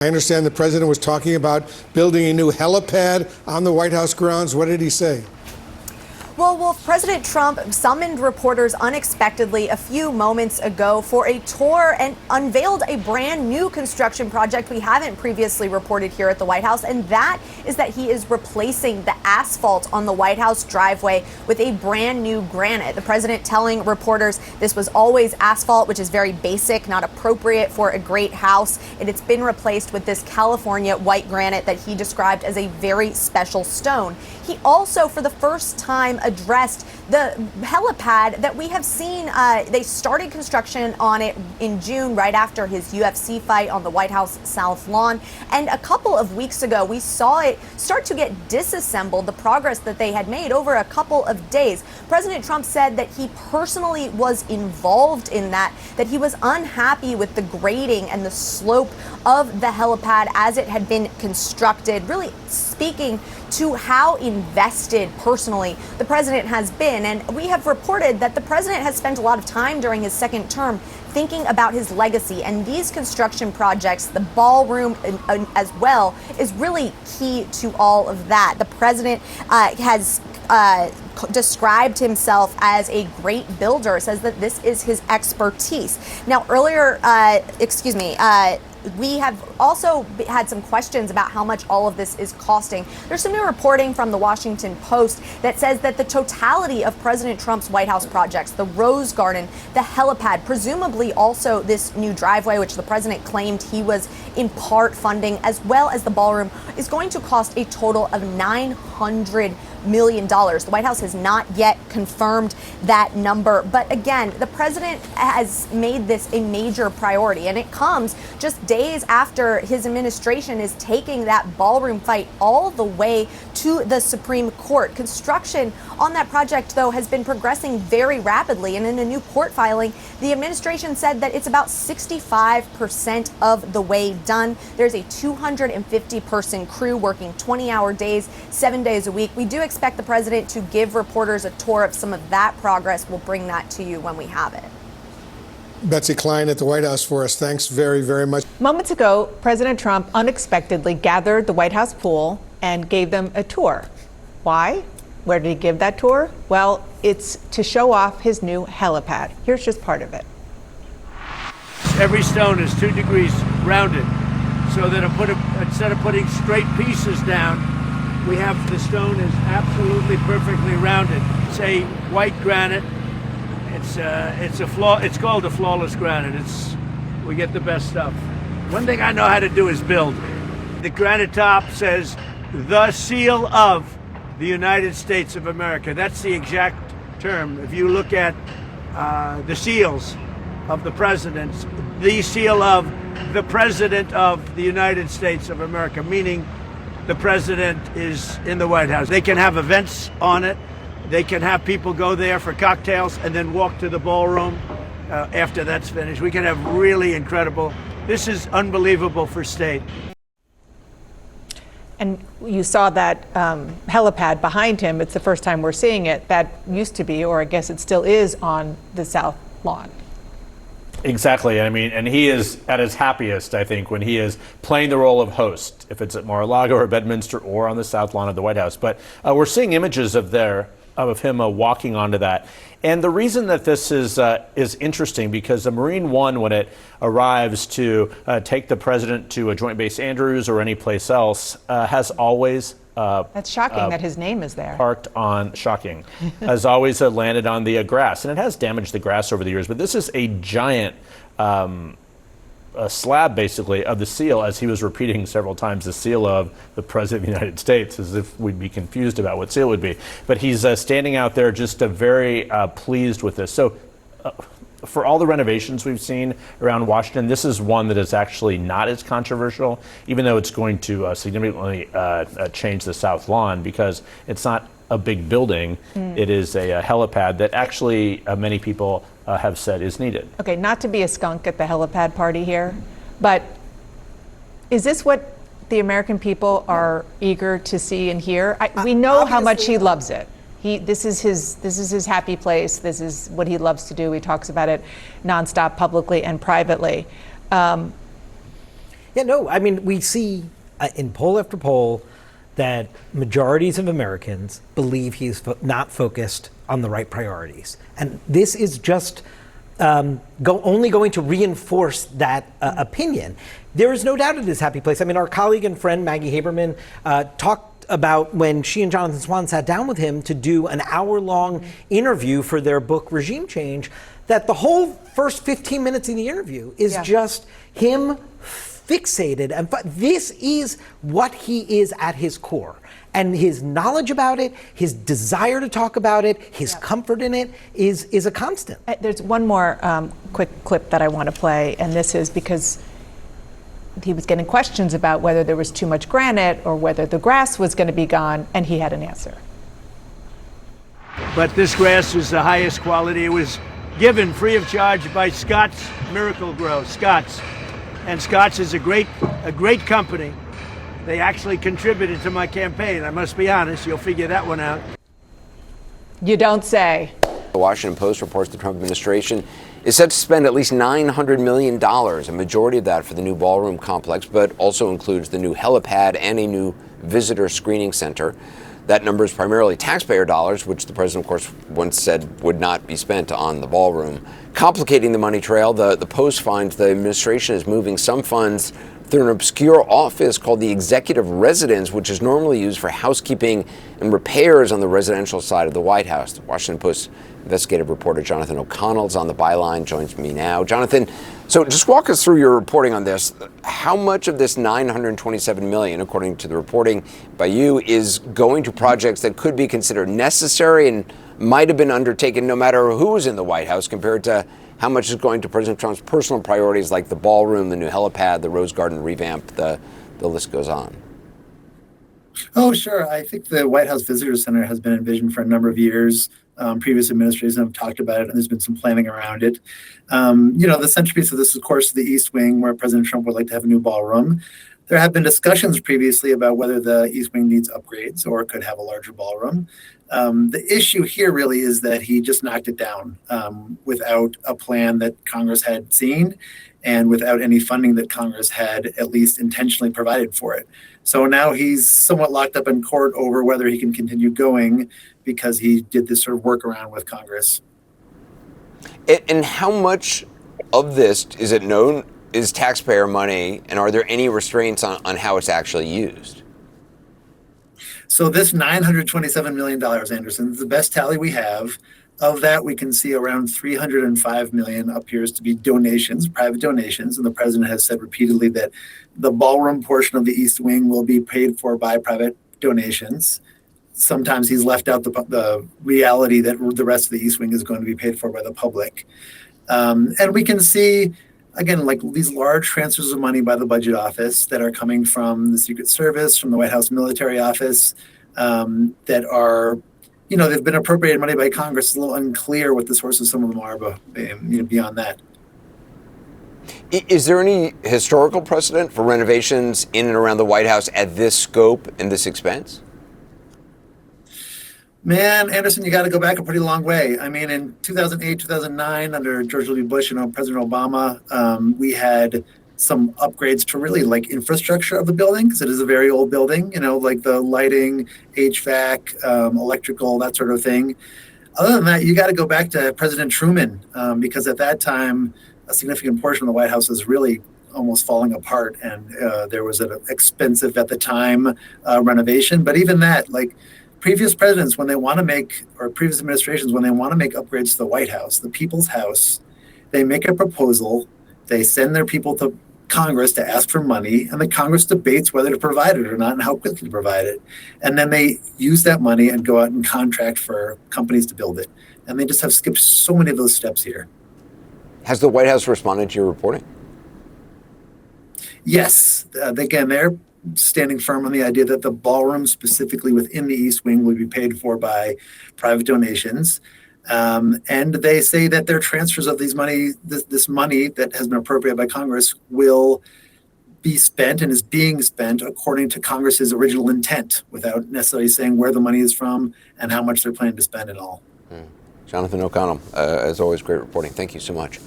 I understand the president was talking about building a new helipad on the White House grounds. What did he say? Well, President Trump summoned reporters unexpectedly a few moments ago for a tour and unveiled a brand new construction project we haven't previously reported here at the White House, and that is that he is replacing the asphalt on the White House driveway with a brand new granite. The president telling reporters this was always asphalt, which is very basic, not appropriate for a great house, and it's been replaced with this California white granite that he described as a very special stone. He also, for the first time, addressed the helipad that we have seen. They started construction on it in June, right after his UFC fight on the White House South Lawn. And a couple of weeks ago, we saw it start to get disassembled, the progress that they had made over a couple of days. President Trump said that he personally was involved in that he was unhappy with the grading and the slope of the helipad as it had been constructed, really speaking to how invested personally the president has been. And we have reported that the president has spent a lot of time during his second term thinking about his legacy, and these construction projects, the ballroom as well, is really key to all of that. The president has described himself as a great builder, says that this is his expertise. Now, earlier, we have also had some questions about how much all of this is costing. There's some new reporting from the Washington Post that says that the totality of President Trump's White House projects, the Rose Garden, the helipad, presumably also this new driveway, which the president claimed he was in part funding, as well as the ballroom, is going to cost a total of $900 million. The White House has not yet confirmed that number. But again, the president has made this a major priority, and it comes just days after his administration is taking that ballroom fight all the way to the Supreme Court. Construction on that project, though, has been progressing very rapidly. And in a new court filing, the administration said that it's about 65% of the way done. There's a 250-person crew working 20-hour days, 7 days a week. We do expect the president to give reporters a tour of some of that progress. We'll bring that to you when we have it. Betsy Klein at the White House for us. Thanks very, very much. Moments ago, President Trump unexpectedly gathered the White House pool and gave them a tour. Why? Where did he give that tour? Well, it's to show off his new helipad. Here's just part of it. Every stone is 2 degrees rounded, so that instead of putting straight pieces down, we have the stone is absolutely perfectly rounded. It's a white granite. It's called a flawless granite. We get the best stuff. One thing I know how to do is build. The granite top says, "The seal of the United States of America." That's the exact term. If you look at the seals of the presidents, the seal of the President of the United States of America, meaning the president is in the White House. They can have events on it. They can have people go there for cocktails and then walk to the ballroom after that's finished. We can have really incredible. This is unbelievable for state. And you saw that helipad behind him. It's the first time we're seeing it. That used to be, or I guess it still is, on the South Lawn. Exactly. I mean, and he is at his happiest, I think, when he is playing the role of host, if it's at Mar-a-Lago or Bedminster or on the South Lawn of the White House. But we're seeing images of him walking onto that. And the reason that this is interesting, because the Marine One, when it arrives to take the president to a Joint Base Andrews or any place else, has always that's shocking that his name is there. Shocking. Has always landed on the grass, and it has damaged the grass over the years. But this is a giant a slab, basically, of the seal, as he was repeating several times, the seal of the President of the United States, as if we'd be confused about what seal would be. But he's standing out there just very pleased with this. So for all the renovations we've seen around Washington, this is one that is actually not as controversial, even though it's going to significantly change the South Lawn, because it's not a big building. It is a helipad that actually many people have said is needed. Okay, not to be a skunk at the helipad party here, but is this what the American people are eager to see and hear? We know how much he loves it. This is his happy place. This is what he loves to do. He talks about it nonstop, publicly and privately. Yeah, no, I mean, we see in poll after poll that majorities of Americans believe he's not focused on the right priorities. And this is just only going to reinforce that opinion. There is no doubt it is happy place. I mean, our colleague and friend Maggie Haberman talked about when she and Jonathan Swan sat down with him to do an hour-long interview for their book Regime Change, that the whole first 15 minutes in the interview is just him fixated. And this is what he is at his core. And his knowledge about it, his desire to talk about it, his comfort in it is a constant. There's one more quick clip that I want to play, and this is because he was getting questions about whether there was too much granite or whether the grass was going to be gone, and he had an answer. But this grass is the highest quality. It was given free of charge by Scott's Miracle-Gro, Scott's. And Scott's is a great company. They actually contributed to my campaign. I must be honest, you'll figure that one out. You don't say. The Washington Post reports the Trump administration is set to spend at least $900 million, a majority of that for the new ballroom complex, but also includes the new helipad and a new visitor screening center. That number is primarily taxpayer dollars, which the president, of course, once said would not be spent on the ballroom. Complicating the money trail, the Post finds the administration is moving some funds through an obscure office called the Executive Residence, which is normally used for housekeeping and repairs on the residential side of the White House. The Washington Post investigative reporter Jonathan O'Connell is on the byline, joins me now. Jonathan, so just walk us through your reporting on this. How much of this $927 million, according to the reporting by you, is going to projects that could be considered necessary and might have been undertaken no matter who was in the White House, compared to how much is going to President Trump's personal priorities like the ballroom, the new helipad, the Rose Garden revamp, the list goes on? Oh, sure. I think the White House Visitor Center has been envisioned for a number of years. Previous administrations have talked about it, and there's been some planning around it. The centerpiece of this, of course, is the East Wing, where President Trump would like to have a new ballroom. There have been discussions previously about whether the East Wing needs upgrades or could have a larger ballroom. The issue here really is that he just knocked it down without a plan that Congress had seen and without any funding that Congress had at least intentionally provided for it. So now he's somewhat locked up in court over whether he can continue going because he did this sort of workaround with Congress. And how much of this, is it known, is taxpayer money, and are there any restraints on how it's actually used? So this $927 million, Anderson, is the best tally we have. Of that, we can see around $305 million appears to be donations, private donations. And the president has said repeatedly that the ballroom portion of the East Wing will be paid for by private donations. Sometimes he's left out the reality that the rest of the East Wing is going to be paid for by the public. And we can see, again, like these large transfers of money by the budget office that are coming from the Secret Service, from the White House military office, that are, they've been appropriated money by Congress. It's a little unclear what the source of some of them are, but beyond that. Is there any historical precedent for renovations in and around the White House at this scope and this expense? Man, Anderson, you got to go back a pretty long way. I mean, in 2008, 2009, under George W. Bush and President Obama, we had some upgrades to really like infrastructure of the building, because it is a very old building, like the lighting, HVAC, electrical, that sort of thing. Other than that, you got to go back to President Truman, because at that time, a significant portion of the White House was really almost falling apart, and there was an expensive, at the time, renovation. But even that, like, previous presidents, when they want to make, or previous administrations, when they want to make upgrades to the White House, the People's House, they make a proposal, they send their people to Congress to ask for money, and the Congress debates whether to provide it or not and how quickly to provide it. And then they use that money and go out and contract for companies to build it. And they just have skipped so many of those steps here. Has the White House responded to your reporting? Yes. Again, they're standing firm on the idea that the ballroom specifically within the East Wing will be paid for by private donations. And they say that their transfers of this money that has been appropriated by Congress will be spent and is being spent according to Congress's original intent, without necessarily saying where the money is from and how much they're planning to spend and all. Jonathan O'Connell, as always, great reporting. Thank you so much.